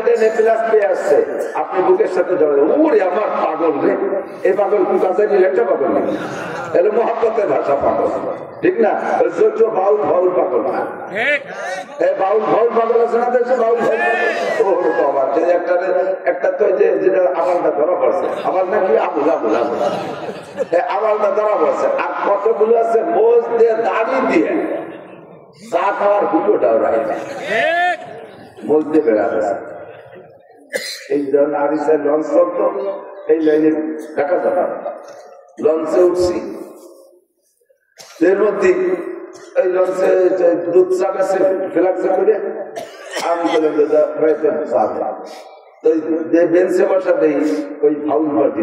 ব্রিটেনে প্লাস পেয়ে আসছে, আপনি বুকের সাথে জড়ান, ওরে আমার পাগল রে, এই পাগল কুকাছে একটা পাগল নেই, এলো মহব্বতের ভাষা পাগল, ঠিক না? বাউল ভাউল পাগল না, বাউল ভাউল পাগল আছে না দেশে, বাউল ভাউল ওর বাবা একটা তো যেটা আবালটা ধরা পড়ছে, আবার নাকি আবুল আবুল আবুল আবালটা ধরা পড়ছে, আর কতগুলো আছে মোজ দিয়ে দাড়ি দিয়ে চা খাওয়ার হুটোটাও রাখে মোজ দিয়ে বেড়াচ্ছে। এই ধরনের আরিসের লঞ্চ চলতো, এই লাইনে দেখা যাবে, লঞ্চে উঠছি, এর মধ্যে এই লঞ্চে দুধ চা গেছে ফেলাচ্ছে করে আমি বললাম চা খাব, বেঞ্চে বসা দেই ওই ফাউল পার্টি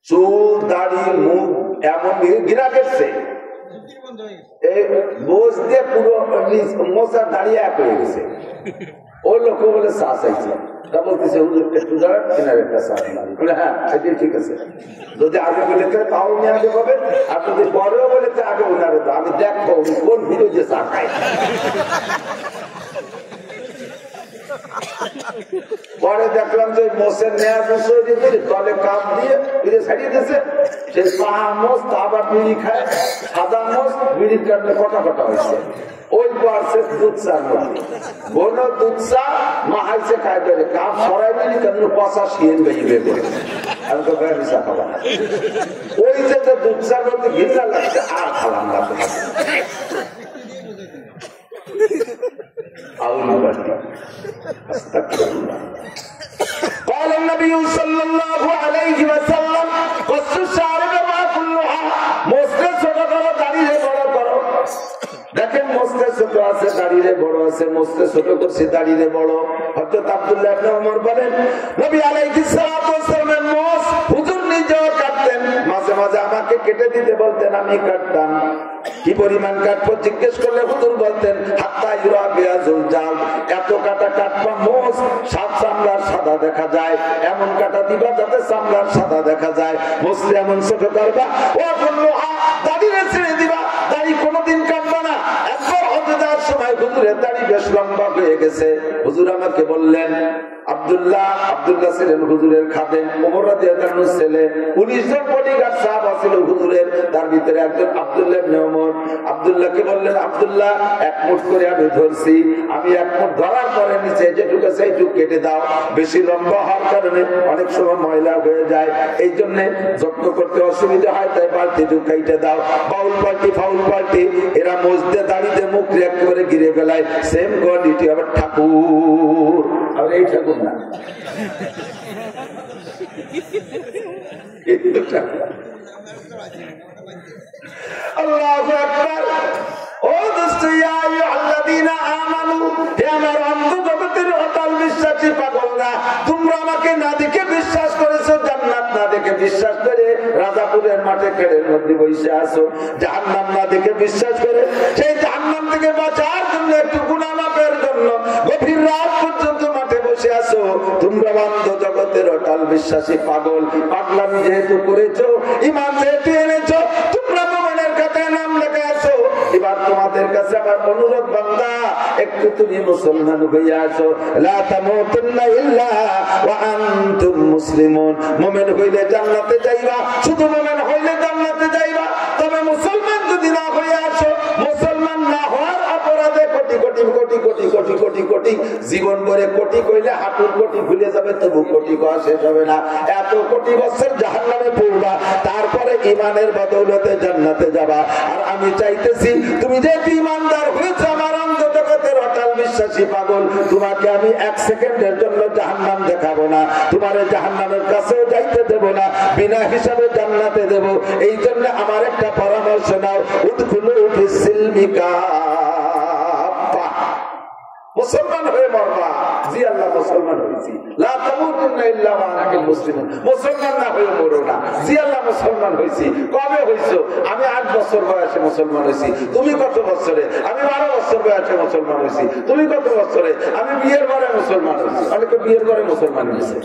চুল দাড়ি মুখ এমন গিরা গেছে, বোঝ দিয়ে পুরো মোচা দাঁড়িয়ে এক হয়ে গেছে। ওই লোক বলে চা চাইছে, তা বলতেছে একটু দাঁড়ান, কেনার একটা চা বলে হ্যাঁ সেটাই ঠিক আছে, যদি আগে বলে তাও উনি আগে পাবেন, আর যদি পরেও বলে আগে উনারে তো আমি দেখবো কোন ভিড়ে যে চা খায়। পরে দেখলাম যে মোষের নেয়া তলে কাপ দিয়ে ফিরে ছাড়িয়ে দিয়েছে, সেই পাহা মোষ আবার বিড়ি খায়, সাদা মোষ বিড়ির কারণে কটা কটা হয়েছে, ওই পারছে দুধ চার মধ্যে বন দুধ চা মাহাইছে খায় করে কাপ সরাই বিড়ি কেন পচা শিয়েন বেরিয়ে করে আমি তো গাড়ি চা খাবো না, ওই যে দুধ চার মধ্যে ঘিরা লাগছে আর খালাম না। قال النبي صلى الله عليه وسلم قص الشارب ما كلها মোস্তে ছোট করো দাড়িয়ে বড় করো। দেখেন মোস্তে ছোট আছে দাড়িয়ে বড় আছে, মোস্তে ছোট করছে দাড়িয়ে বড়। হযরত আব্দুল্লাহ ইবনে ওমর বলেন নবী আলাইহিস সালাতু ওয়াস সালামের মোস হুজুর নিজেও কাটতেন, মাঝে মাঝে আমাকে কেটে দিতে বলতেন, আমি কাটতাম। কি পরিমাণ কাটবো জিজ্ঞেস করলে হুজুর বলতেন হাত্তা ইউরা বিয়াজুল জাল, এত কাটা কাটবা মোষ সাত চামড়ার সাদা দেখা যায়, এমন কাটা দিবা যাতে চামড়ার সাদা দেখা যায়, মোষে এমন ছোট করবা, ও বললোহা দাড়িয়ে ছেড়ে দিবা, দাড়ি কোনোদিন কাটবা না। একবার হজে যাওয়ার সময় হুজুরের দাড়ি বেশ লম্বা হয়ে গেছে, হুজুর আমাকে বললেন আব্দুল্লাহ ছিলেন হুজুরের খাদেম, ওমর রাদিয়াল্লাহু আনহু ছেলে, 19 জন বডিগার্ড সাহাবা ছিল হুজুরের, তার ভিতরে একজন আব্দুল্লাহ ইবনে ওমর। আব্দুল্লাহকে বললেন আব্দুল্লাহ এক মুঠ করে আমি ধরছি, আমি এক মুঠ ধরার পরে নিচে যেটুকু আছে এইটুকু কেটে দাও, বেশি লম্বা হওয়ার কারণে অনেক সময় ময়লা হয়ে যায়, এই জন্য যত্ন করতে অসুবিধা হয়, তাই বালতিটুকু কেটে দাও। বাউল পাল্টি ফাউল পাল্টি এরা মসজিদে দাঁড়িয়ে মুখ একেবারে গিরে ফেলায়, সেম কোয়ালিটি আবার ঠাকুর, আর এই ঠাকুর না আল্লাহু আকবার। ও দোস্ত ইয়া আইয়ুহাল্লাযীনা আমানু, হে আমার অন্তর্জগতের অটল বিশ্বাসী পাগলরা, তোমরা আমাকে না দেখে বিশ্বাস করেছো, জান্নাত না দেখে বিশ্বাস করে রাজাপুরের মাঠে খেড়ের মধ্যে বসে আছো, জাহান্নাম না দেখে বিশ্বাস করে সেই জাহান্নাম থেকে বাঁচার জন্য একটু গুনাহ মাফের জন্য গভীর রাত পর্যন্ত মাঠে বসে আছো। তোমরা অন্ধ জগতের অটল বিশ্বাসী পাগল, পাগলামি যেহেতু করেছো, ঈমান যেহেতু এনেছো, তোমরা মুমিনের খাতায় নাম লেখা আছো। এবার তোমাদের কাছে আমার অনুরোধ বান্দা, একটু তুমি মুসলমান হয়ে আসো। লা তামুতুন্না ইল্লা ওয়া আনতুম মুসলিমুন। মুমিন হইলে জান্নাতে যাইবা, শুধু মুমিন হইলে জান্নাতে যাইবা। তবে মুসলমান যদি না হয়ে আসো, মুসলমান না হওয়ার অপরাধে কোটি কোটি কোটি কোটি কোটি কোটি কোটি জীবন ভরে কোটি কইলে হাঁটুর কোটি ভুলে যাবে, তবু কোটি কওয়া শেষ হবে না। এত কোটি বছর জাহান্নামে পড়বা, তারপরে ঈমানের বদৌলতে জান্নাতে যাবা। আর আমি চাইতেছি তুমি যে ঈমানদার হয়েছো, আমার অন্তর্জগতের অটল বিশ্বাসী পাগল, তোমাকে আমি এক সেকেন্ডের জন্য জাহান্নাম দেখাবো না, তোমার জাহান্নামের কাছেও যাইতে দেব না, বিনা হিসাবে জান্নাতে দেব। এই জন্য আমার একটা পরামর্শ নাও, উদখুলু ফিস সিলমি কাফা। মুসলমান হয়ে মরবা, জি আল্লাহ মুসলমান হয়েছি, লা তামুতুন্না ইল্লা ওয়া আনতুম মুসলিমুন। মুসলমান না হয়ে মরো না, জি আল্লাহ মুসলমান হয়েছি। কবে হইছো? আমি 8 বছর বয়সে মুসলমান হয়েছি। তুমি কত বছরে? আমি 12 বছর বয়সে মুসলমান হয়েছি। তুমি কত বছরে? আমি বিয়ের পরে মুসলমান হয়েছি। অনেকে বিয়ের পরে মুসলমান হয়েছে।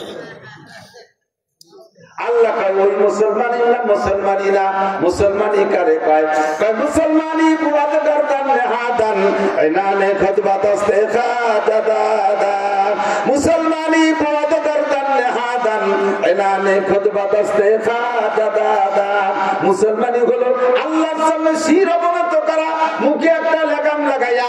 আল্লাহ কয় ওই মুসলমানই না, মুসলমানই না। মুসলমানই কারে কয়? কয় মুসলমানই বুয়াত গর্দান নেহাদান ইনানে খুতবাত ইস্তেখাদাদা মুসলমানি বহুত গর্দান নেহাদান এনানে খুতবা দস্তে খাদাদা। মুসলমানি হলো আল্লাহর সামনে শির অবনত করা, মুখে একটা লাগাম লাগাইয়া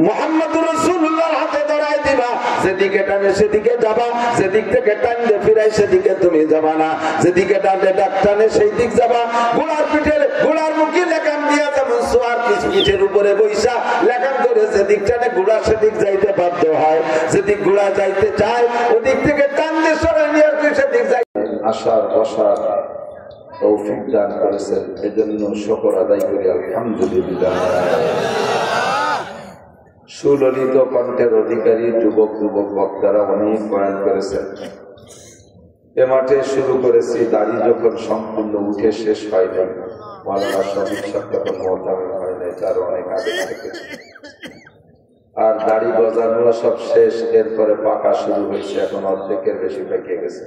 মুহাম্মদুর রাসূলুল্লাহর হাতে ধরাই দিবা, যেদিকে টানে সেদিকে যাবা, যেদিক থেকে টানলে ফিরাই সেদিকে তুমি যাবা না, যেদিকে টানলে ডাক টানে সেই দিক যাবা। ঘোড়ার পিঠে ঘোড়ার মুখে লাগাম দিয়া যেমন সোয়ার পিঠের উপরে বৈশা লাগাম ধরে যেদিক টানে ঘোড়া সেদিক যাইতে বাধ্য হয়, যেদিক ঘোড়া যাইতে চায় ওদিক থেকে টানলে সরে নিয়ে সেদিক যাই। আশার বসার তৌফিক দান করেছেন, এজন্য শুকর আদায় করি আলহামদুলিল্লাহ। সুললিত কণ্ঠের অধিকারী যুবক বক্তারা অনেক বয়ান করেছেন। এ মাঠে শুরু করেছি, দাড়ি যখন সম্পূর্ণ উঠে শেষ হয় নাই, মাওলানা শফিক সাহেব তখন মোহতামিম হয় নাই, তার অনেক আগে থেকে। আর দাড়ি গজানো সব শেষ, এরপরে পাকা শুরু হয়েছে, এখন অর্ধেকের বেশি পেকে গেছে।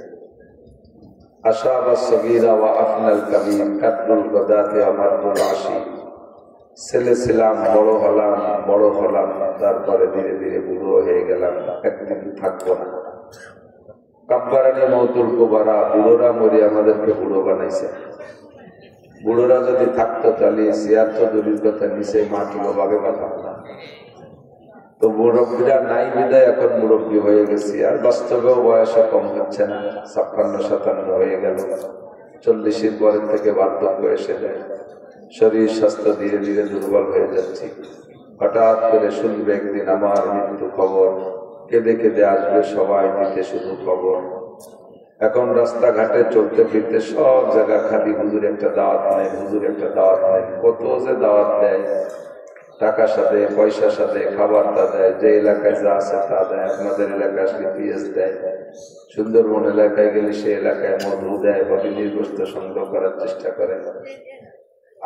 ছেলে ছিলাম, বড় হলাম, তারপরে ধীরে ধীরে বুড়ো হয়ে গেলাম, একদিন থাকবো না। কাব্বারানি মৌতুল কুবারা, বুড়োরা মরি আমাদেরকে বুড়ো বানাইছে। বুড়োরা যদি থাকতো তাহলে সিয়ার চৌধুরীর কথা নিচে মাটিও বাগে বাঁধাম না। তো মুরব্বীরা নাই বিদায় এখন মুরব্বী হয়ে গেছি, আর বাস্তবেও বয়সও কম হচ্ছে না, 56-57 হয়ে গেল। 40-এর পরের থেকে বার্ধক্য এসে যায়, শরীর স্বাস্থ্য ধীরে ধীরে দুর্বল হয়ে যাচ্ছে। হঠাৎ করে শুনবে একদিন আমার মৃত্যু খবর, কেঁদে কেঁদে আসবে সবাই দিতে শুধু খবর। এখন রাস্তাঘাটে চলতে ফিরতে সব জায়গা খালি হুজুর একটা দাওয়াত নেই, হুজুর একটা দাওয়াত নেই। কত যে দাওয়াত দেয়, টাকার সাথে পয়সার সাথে খাবারটা দেয়, যে এলাকায় যা আছে তা দেয়। আপনাদের এলাকায় আসলে পিএস দেয়, সুন্দরবন এলাকায় গেলে সে এলাকায় মধু দেয়, হরিণীর গোস্ত সংগ্রহ করার চেষ্টা করে।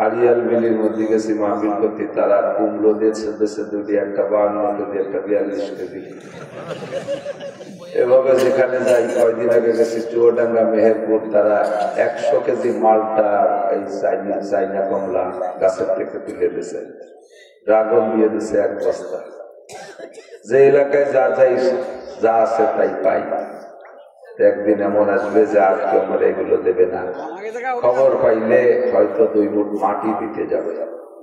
আড়িয়াল মিলির মধ্যে গেছি মাহফিল করতে, তারা কুমড়ো দিয়েছে দেশে দুটি, একটা 52 কেজি, একটা 42 কেজি। এভাবে যেখানে যাই, কয়দিন আগে গেছি চুয়াডাঙ্গা মেহেরপুর, তারা 100 কেজি মালটা এই চাইনা কমলা গাছের থেকে তুলে দিয়েছে, ড্রাগন দিয়ে দিচ্ছে 1 বস্তা। যে এলাকায় যা যাই যা আছে তাই পাই। একদিন এমন আসবে যে আর কেউ আমার এগুলো দেবে না। খবর পাইলে হয়তো 2 মুঠ মাটি দিতে যাবে,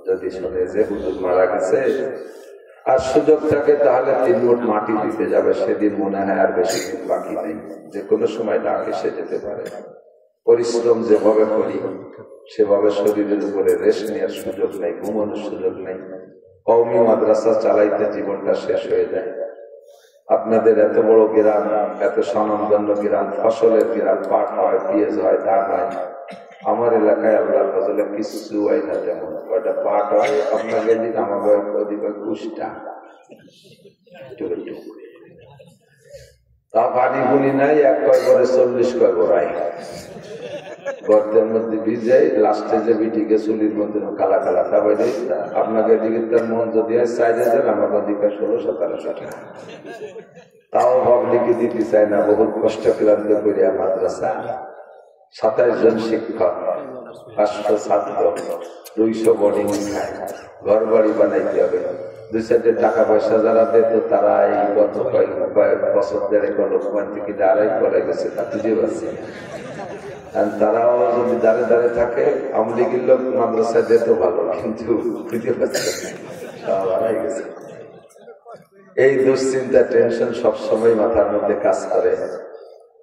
যদি শুনে যে হুজুর মারা গেছে। আর সুযোগ থাকে তাহলে 3 মুঠ মাটি দিতে যাবে। সেদিন মনে হয় আর বেশি দিন বাকি নেই, যে কোনো সময় ডাক এসে যেতে পারে। পরিশ্রম যেভাবে করি সেভাবে শরীরের উপরে রেস্ট নেওয়ার সুযোগ নেই, ঘুমানোর সুযোগ নেই। কওমি মাদ্রাসা চালাইতে জীবনটা শেষ হয়ে যায়। আপনাদের এত বড় গ্রাম, এত স্বনামধন্য গ্রাম, ফসলের গ্রাম, পাট হয়, পেঁয়াজ হয়, ধান হয়। আমার এলাকায় আল্লাহর ফজলে কিছু হয় না, যেমন কয়টা পাট হয় আপনাদের দিন, আমাদের ওদিকে 20টা তা পানি ফুনি নাই, 1 কয়বরে 40 কয়বরাই গর্তের মধ্যে ভিজে লাস্টে যে বিটিকে চুলির মধ্যে কালা কালা খাবাই দেয়। আপনাকে এদিকে তার মন যদি হয় 4000, আমাকে ওদিকে 16-17 টাকা। তাও পাবলিকে দিতে চায় না, বহুত কষ্ট ক্লান্ত করিয়া মাদ্রাসা, 27 জন শিক্ষক, 500 ছাত্র, 200 বোর্ডিং খায়, ঘর বাড়ি বানাইতে হবে। 2-4 টাকা পয়সা যারা দেয়, তো তারা এই গত কয়েক বছর ধরে লোকমান থেকে দাঁড়াই করে গেছে, তা খুঁজে পাচ্ছে। আর তারাও যদি দাঁড়ে দাঁড়ে থাকে, আওয়ামী লীগের লোক মাদ্রাসায় দিত ভালো, কিন্তু খুঁজে পাচ্ছে সব হারাই গেছে। এই দুশ্চিন্তা, টেনশন সবসময় মাথার মধ্যে কাজ করে।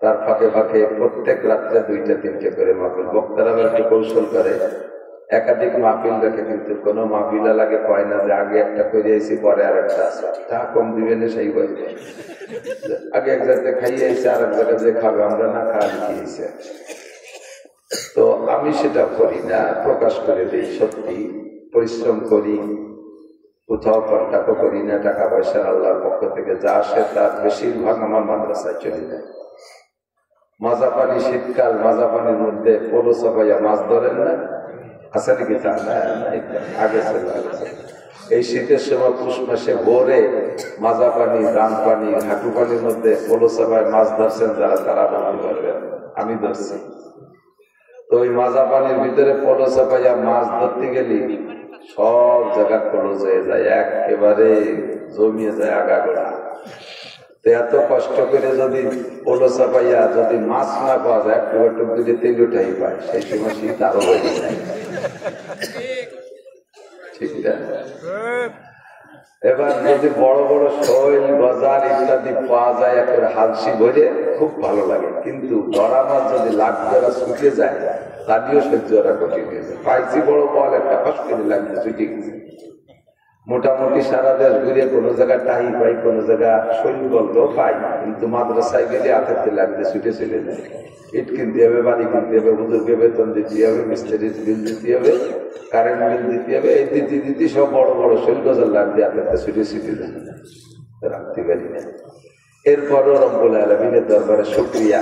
তার ফাঁকে ফাঁকে প্রত্যেক রাত্রে 2-3টে করে মাহফিল। বক্তারা একটু কৌশল করে, একাধিক মাহফিল দেখে, কিন্তু কোন মাহফিলা লাগে কয় না যে আগে একটা করে আইছি, পরে আর একটা আছে, তা কম দিবে না সেই বই। আগে এক জায়গায় খাইয়ে আইছে, আর এক জায়গায় যে খাবে আমরা না খাওয়া লিখিয়েছে। তো আমি সেটা করি না, প্রকাশ করে দিই। সত্যি পরিশ্রম করি, কোথাও কন্টাক্ট করি না। টাকা পয়সা আল্লাহর পক্ষ থেকে যা আসে তার বেশিরভাগ আমার মাদ্রাসায় চলে যায়। মাজা পানি, শীতকাল, মাজা পানির মধ্যে পোলো চাপাইয়া মাছ ধরেন না, আছে নাকি? তা না, আগে ছিল। এই শীতের সময় পুষ মাসে ভোরে মাজা পানি, দাম পানি, হাঁটু পানির মধ্যে পোলো চাপায় মাছ ধরছেন যারা, তারা বলতে পারবেন আমি ধরছি। তো ওই মাজা পানির ভিতরে পোলো চাপাইয়া মাছ ধরতে গেলি সব জায়গা ক্লোজ হয়ে যায়, একেবারে জমিয়ে যায় আগাগোড়া। তো এত কষ্ট করে যদি পোলো চাপাইয়া যদি মাছ না পাওয়া যায়, একটু একটু যদি তেল উঠাই পায়, সেই সময় শীত আরো বেড়ে যায়। ঠিক না? এবার যদি বড় বড় শৈল গজার ইত্যাদি পাওয়া যায় একটা হালসি ভরে, খুব ভালো লাগে। কিন্তু ধরা মাছ যদি লাখ করে ছুটে যায়, তাদেরও সহ্য ওরা কঠিন হয়েছে। পাইছি বড় বল একটা ফাঁস করে লাগছে, ছুটে গেছে। মোটামুটি সারা দেশ ঘুরে কোনো জায়গায় টাই পাই, কোনো জায়গায় শৈল বলতেও পাই, কিন্তু মাদ্রাসায় গেলে হাতে লাগতে ছুটে চলে যায়। ইট কিনতে হবে, বাড়ি কিনতে হবে, হুজুরকে বেতন দিতে হবে, মিস্ত্রির বিল দিতে হবে, কারেন্ট বিল দিতে হবে, এই দিতে দিতে সব বড় বড় শৈল গজার লাগবে হাতে ছুটে ছুটে যায়, রাখতে পারি না। এরপরও রব্বুল আলামিনের দরবারে শুকরিয়া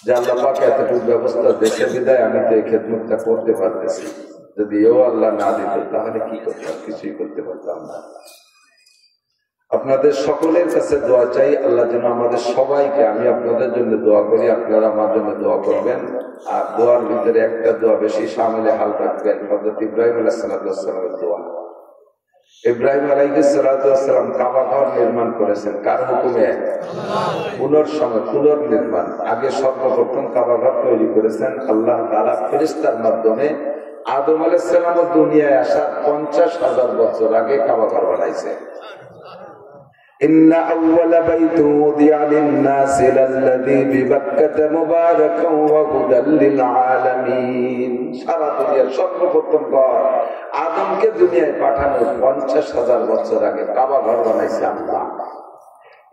যে আল্লাহ পাক এতটুকু ব্যবস্থা দেখে বিদায় আমি তো এই খেদমতটা করতে পারতেছি। যদি এও আল্লাহ না দিত তাহলে কি করতাম? কিছুই করতে পারতাম না। আপনাদের সকলের কাছে দোয়া চাই, আল্লাহ যেন আমাদের সবাইকে, আমি আপনাদের জন্য দোয়া করি, আপনারা আমার জন্য দোয়া করবেন। আর দোয়ার ভিতরে একটা দোয়া বেশি সামিলে হাল রাখবেন, হযরত ইব্রাহিম আলাইহিস সালামের দোয়া। ইব্রাহিম আলাইহিস সালাম কাবা ঘর নির্মাণ করেছেন কার হুকুমে? পুনর্নির্মাণ। আগে সর্বপ্রথম কাবা ঘর তৈরি করেছেন আল্লাহ তাআলা ফেরেশতার মাধ্যমে। আদম আলাইহিস সালাম দুনিয়ায় আসার 50,000 বছর আগে কাবা ঘর বানাইছে। ইন্না আউওয়ালা বাইতুন উদিয়া লিন-নাসি লাল্লাযী বিবাক্কাতা মুবারাকান ওয়া হুদাল লিল আলামিন। সারা দুনিয়ার সর্বপ্রথম ঘর আদমকে দুনিয়ায় পাঠানোর 50,000 বছর আগে কাবা ঘর বানাইছে আল্লাহ।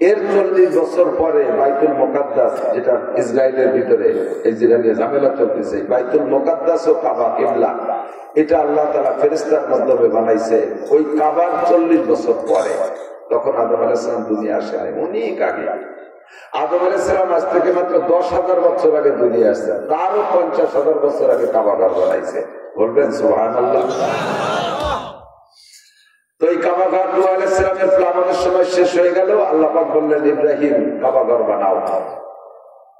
এর 40 বছর পরে বাইতুল মুকাদ্দাস, যেটা ইসরায়েলের ভিতরে ইসরায়েলের ঝামেলা চলতেছে, বাইতুল মুকাদ্দাস ও কাবা কিবলা, এটা আল্লাহ তাআলা ফেরেশতার মাধ্যমে বানাইছে। ওই কাবার 40 বছর পরে, তখন আদম আলাইহিস সালাম দুনিয়া আসে অনেক আগে। আদম আলাইহিস সালাম আজ থেকে মাত্র 10,000 বছর আগে দুনিয়া আসছে, তারও 50,000 বছর আগে কাবা ঘর বানাইছে। বলবেন সুবহানাল্লাহ। তো এই কাবা ঘর নূহ আলাইহিস সালামের প্লাবনের সময় শেষ হয়ে গেল। আল্লাহ পাক বললেন, ইব্রাহিম কাবা ঘর বানাও।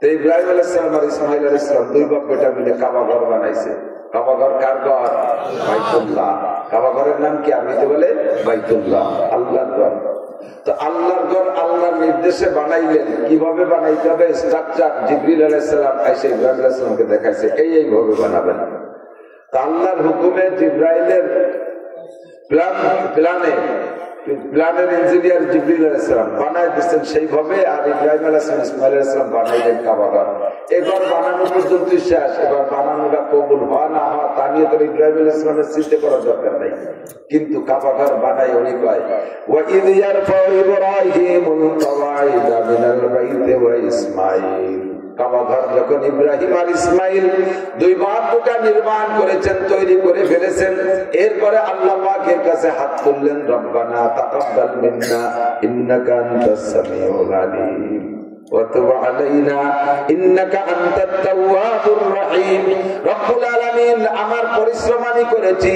তো ইব্রাহিম আলাইহিস সালাম আর ইসমাঈল আলাইহিস সালাম দুই বাপ বেটা মিলে কাবা ঘর বানাইছে। কাবা ঘর কার ঘর? বাইতুল্লাহ। কাবা ঘরের নাম কি? আরবিতে বলে বাইতুল্লাহ, আল্লাহর ঘর। তো আল্লাহর ঘর আল্লাহর নির্দেশে বানাইলেন। কিভাবে বানাইতে হবে? স্ট্রাকচার জিবরিল আলাইহিস সালাম এসে ইব্রাহিম আলাইহিস সালামকে দেখাইছে, এইভাবে বানাবেন। তো আল্লাহর হুকুমে জিবরাইলের প্ল্যানের ইঞ্জিনিয়ার জিবরিল আলাইহিস সালাম বানাই দিচ্ছেন সেইভাবে। আর ইব্রাহিম আলাইহিস সালাম ইসমাঈল আলাইহিস সালাম বানাইলেন কাবা ঘর। এবার বানানো পর্যন্ত শেষ। এবার বানানোটা কবুল হয় না হয় তা নিয়ে তো ইব্রাহিম আলাইহিস সালামের চিন্তা করার দরকার নাই। কিন্তু কাবা ঘর বানাই উনি কয়, ওয়া ইয ইয়ারফাউ ইব্রাহিমুল কাওয়াইদা মিনাল বাইতি ওয়া ইসমাঈল। কাবা ঘর যখন ইব্রাহিম আর ইসমাঈল দুই বাপ বেটা নির্মাণ করেছেন, তৈরি করে ফেলেছেন, এরপরে আল্লাহ পাকের কাছে হাত তুললেন, রব্বানা তাকাব্বাল মিন্না ইন্নাকা আনতাস সামিউল আলিম ওয়া তুব আলাইনা ইন্নাকা আনতাত তাওয়াবুর রহিম। রব্বুল আলামিন, আমার পরিশ্রম আমি করেছি,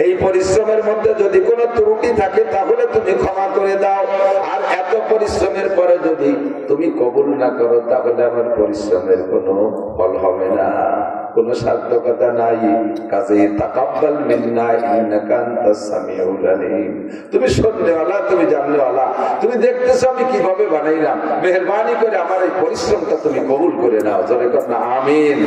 এই পরিশ্রমের মধ্যে যদি কোনো ত্রুটি থাকে তাহলে তুমি ক্ষমা করে দাও। আর এত পরিশ্রমের পরে যদি তুমি কবুল না করো তাহলে আমার পরিশ্রমের কোনো ফল হবে না, কোনো সার্থকতা নাই। কাজেই তাকাব্বাল মিন্না ইন্নাকা আনতাস সামিউল আলিম। তুমি শুননেওয়ালা, তুমি জাননেওয়ালা, তুমি দেখতেছো আমি কিভাবে বানাইলাম, মেহেরবানি করে আমার এই পরিশ্রমটা তুমি কবুল করে নাও। জোরে কর না আমিন।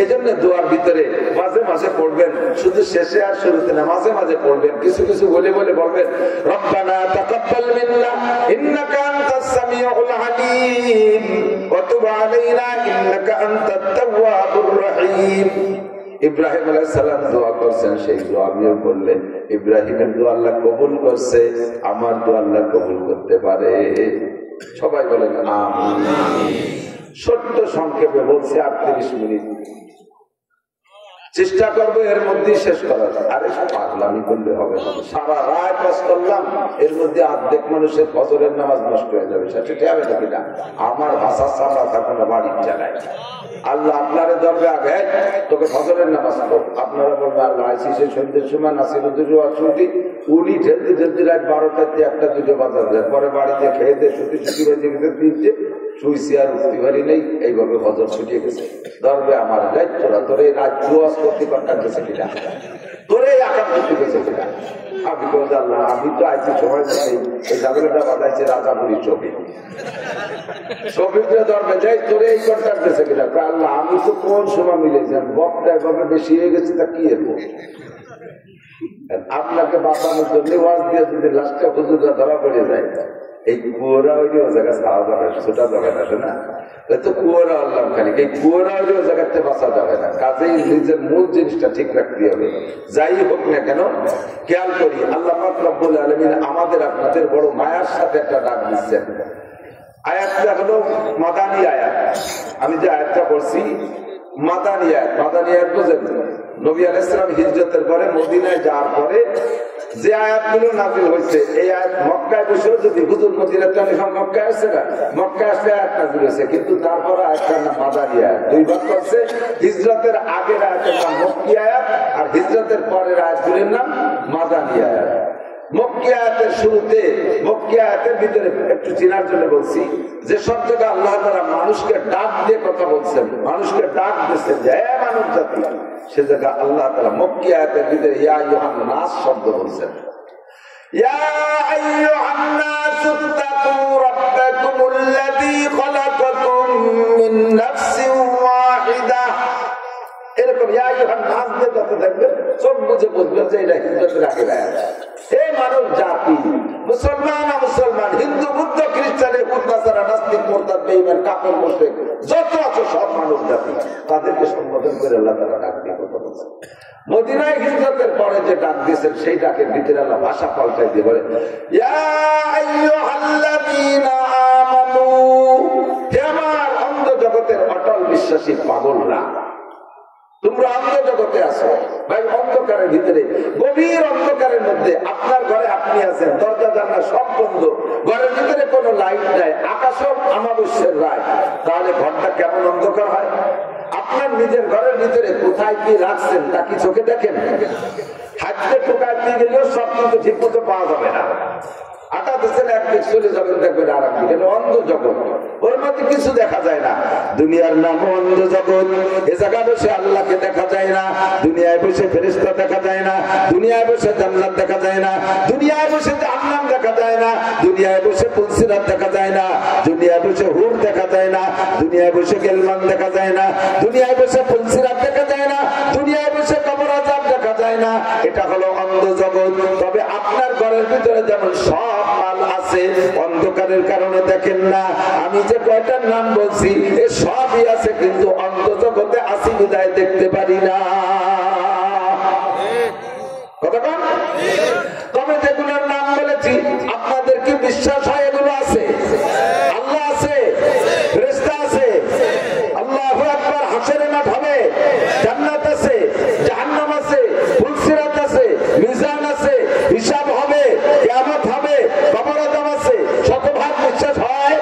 এই জন্য দোয়ার ভিতরে মাঝে মাঝে পড়বেন, শুধু শেষে আর শুরুতে না, মাঝে মাঝে পড়বেন, কিছু কিছু বলে বলে বলবেন, রব্বানা তাকাব্বাল মিন্না ইন্নাকা আনতাস সামিউল আলিম ওয়া তুব আলাইনা ইন্নাকা আনতাত তাওয়াবুর রহিম। ইব্রাহিম আলাইহিস সালাম দোয়া করছেন, সেই দোয়া আমিও করলেন। ইব্রাহিমের দোয়া আল্লাহ কবুল করছে, আমার দোয়া আল্লাহ কবুল করতে পারে। সবাই বলেন আমিন। ছোট্ট সংক্ষেপে বলছি, 38 মিনিট চেষ্টা করবো এর মধ্যে শেষ করার। আরে পাগলামি করলে হবে না, সারা রাত কাজ করলাম, এর মধ্যে অর্ধেক মানুষের ফজরের নামাজ নষ্ট হয়ে যাবে, সেটা হবে নাকি না? আমার ভাষা সামলা থাকবে না, বাড়ির জায়গায় আল্লাহ আপনার ধরবে, আগে তোকে ফজরের নামাজ পড়। আপনারা বলবেন আল্লাহ আইসি সেই সন্ধ্যের সময় নাসিরুদ্দিন ছুটি, উনি ঠেলতে ঠেলতে রাত 12টাতে 1টা 2টা বাজার যায়, পরে বাড়িতে খেয়ে দিয়ে ছুটি ছুটি বাজে গেছে 3টে, শুইছি আর উঠতে পারি নেই, এইভাবে ফজর ছুটিয়ে গেছে। ধরবে আমার দায়িত্বরা, তোর এই রাত জুয়াজ করতে পারতেছে কিনা, তোর এই আকাম করতে গেছে কিনা। আমি আল্লাহ আমি তো আইছি সময় যাচ্ছি এই ঝামেলাটা বাঁধাইছে রাজাপুরী ছবি ছবিটা ধরবে যাই তোরে এই কন্ট্রাক্ট দিয়েছে কিনা আল্লাহ আমি তো কোন সময় মিলেছেন বক্তা এভাবে বেশি হয়ে গেছে তা কি এরবো আপনাকে বাঁচানোর জন্য ওয়াজ দিয়ে যদি লাস্টে হুজুররা ধরা পড়ে যায় এই কুয়োরা ওই জায়গা খাওয়া যাবে ছোটা যাবে না শোনা তো কুয়োরা আল্লাহ খালি এই কুয়োরা ওই জায়গাতে বাঁচা যাবে না কাজেই নিজের মূল জিনিসটা ঠিক রাখতে হবে যাই হোক না কেন খেয়াল করি আল্লাহ পাক রব্বুল আলামিন আমাদের আপনাদের বড় মায়ার সাথে একটা ডাক দিচ্ছেন আয়াতটা হলো মাদানী আয়াত আমি যে আয়াতটা পড়ছি মাদানী আয়াত বুঝেন নবী আলাইহিস সালাম হিজরতের পরে মদিনায় যাওয়ার পরে যে আয়াতগুলো নাযিল হয়েছে এই আয়াত মক্কায় বসে যদি হুজুর মদিনায় টেলিফোন মক্কায় আসছে না মক্কায় আসলে আয়াত নাযিল হয়েছে কিন্তু তারপরে আয়াতটার নাম মাদানী আয়াত দুই ভাগ করছে হিজরতের আগের আয়াতের নাম মক্কি আয়াত আর হিজরতের পরের আয়াতগুলোর নাম মাদানী আয়াত মক্কি আয়াতের শুরুতে মক্কি আয়াতের ভিতরে একটু চেনার জন্য বলছি যে সব জায়গায় আল্লাহ তাআলা মানুষকে ডাক দিয়ে কথা বলছেন মানুষকে ডাক দিচ্ছেন যে হে মানব জাতি সে জায়গা আল্লাহ তাআলা মক্কি আয়াতের ভিতরে ইয়া আইয়ুহান নাস শব্দ বলছেন ইয়া আইয়ুহান নাস ইত্তাকু রাব্বাকুমুল্লাযী খালাকাকুম মিন নাফসিন ওয়াহিদা এরকম ইয়া আইয়ুহান নাস দিয়ে কথা দেখবেন সব বুঝে বুঝবেন যে এটা হিজরতের আগের আয়াত হে মানব জাতি মুসলমান হিন্দু বুদ্ধ খ্রিস্টানের উন্নাসারা নাস্তিক মুরতাদ বেঈমান কাফের মুশরিক যত আছে সব মানব জাতি তাদেরকে সম্বোধন করে আল্লাহ তাআলা ডাক দিয়ে কথা বলেছেন মদিনায় হিজরতের পরে যে ডাক দিয়েছেন সেই ডাকের ভিতরে আল্লাহ ভাষা পাল্টাই দিয়ে বলে ইয়া আইয়ুহাল্লাযীনা আমানু হে আমার অন্ধ জগতের অটল বিশ্বাসী পাগলরা তোমরা অন্ধ জগতে আছো ভাই অন্ধকারের ভিতরে গভীর অন্ধকারের মধ্যে আপনার ঘরে আপনি আছেন দরজা জানলা সব বন্ধ ঘরের ভিতরে কোনো লাইট নাই আকাশও অমাবস্যার রায় তাহলে ঘরটা কেমন অন্ধকার হয় আপনার নিজের ঘরের ভিতরে কোথায় কি রাখছেন তা কি চোখে দেখেন হাতে টোকায় দিয়ে গেলেও সব কিন্তু ঠিক মতো পাওয়া যাবে না আটা দেশের একদিক চলে যাবেন দেখবেন আর একদিক এটা অন্ধ জগৎ ওর মধ্যে কিছু দেখা যায় না দুনিয়ার নাম অন্ধ জগৎ এ জায়গা বসে আল্লাহকে দেখা যায় না দুনিয়ায় বসে ফেরেশতা দেখা যায় না দুনিয়ায় বসে জান্নাত দেখা যায় না দুনিয়ায় বসে জাহান্নাম দেখা যায় না দুনিয়ায় বসে পুলসিরাত দেখা যায় না দুনিয়ায় বসে হুর দেখা যায় না দুনিয়ায় বসে গেলমান দেখা যায় না দুনিয়ায় বসে পুলসিরাত দেখা যায় না দুনিয়ায় বসে কবর আযাব দেখা যায় না এটা হলো অন্ধ জগৎ তবে আপনার ঘরের ভিতরে যেমন সব মাল আছে অন্ধকারের কারণে দেখেন না আমি যে কয়টার নাম বলছি এ সবই আছে কিন্তু অন্ধ জগতে আসি বিদায় দেখতে পারি না কতক্ষণ তবে যেগুলোর নাম বলেছি আপনাদের কি বিশ্বাস হয় এগুলো আছে আল্লাহ আছে ফেরেশতা আছে আল্লাহু আকবার হাসরের মাঠ হবে জান্নাত আছে জাহান্নাম আছে ফুলসিরাত আছে মিজান আছে হিসাব হবে কিয়ামত হবে কবর আযাব আছে শতভাগ বিশ্বাস হয়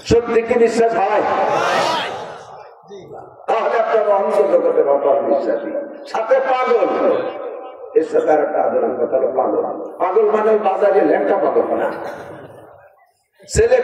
সত্যি কি বিশ্বাস হয় তাহলে আপনার অন্ধ জগতের অটল বিশ্বাসী সাথে পাগল এর সাথে আর একটা আদরের কথা হলো পাগল পাগল মানে বাজারে ল্যাংটা পাগল না ছেলে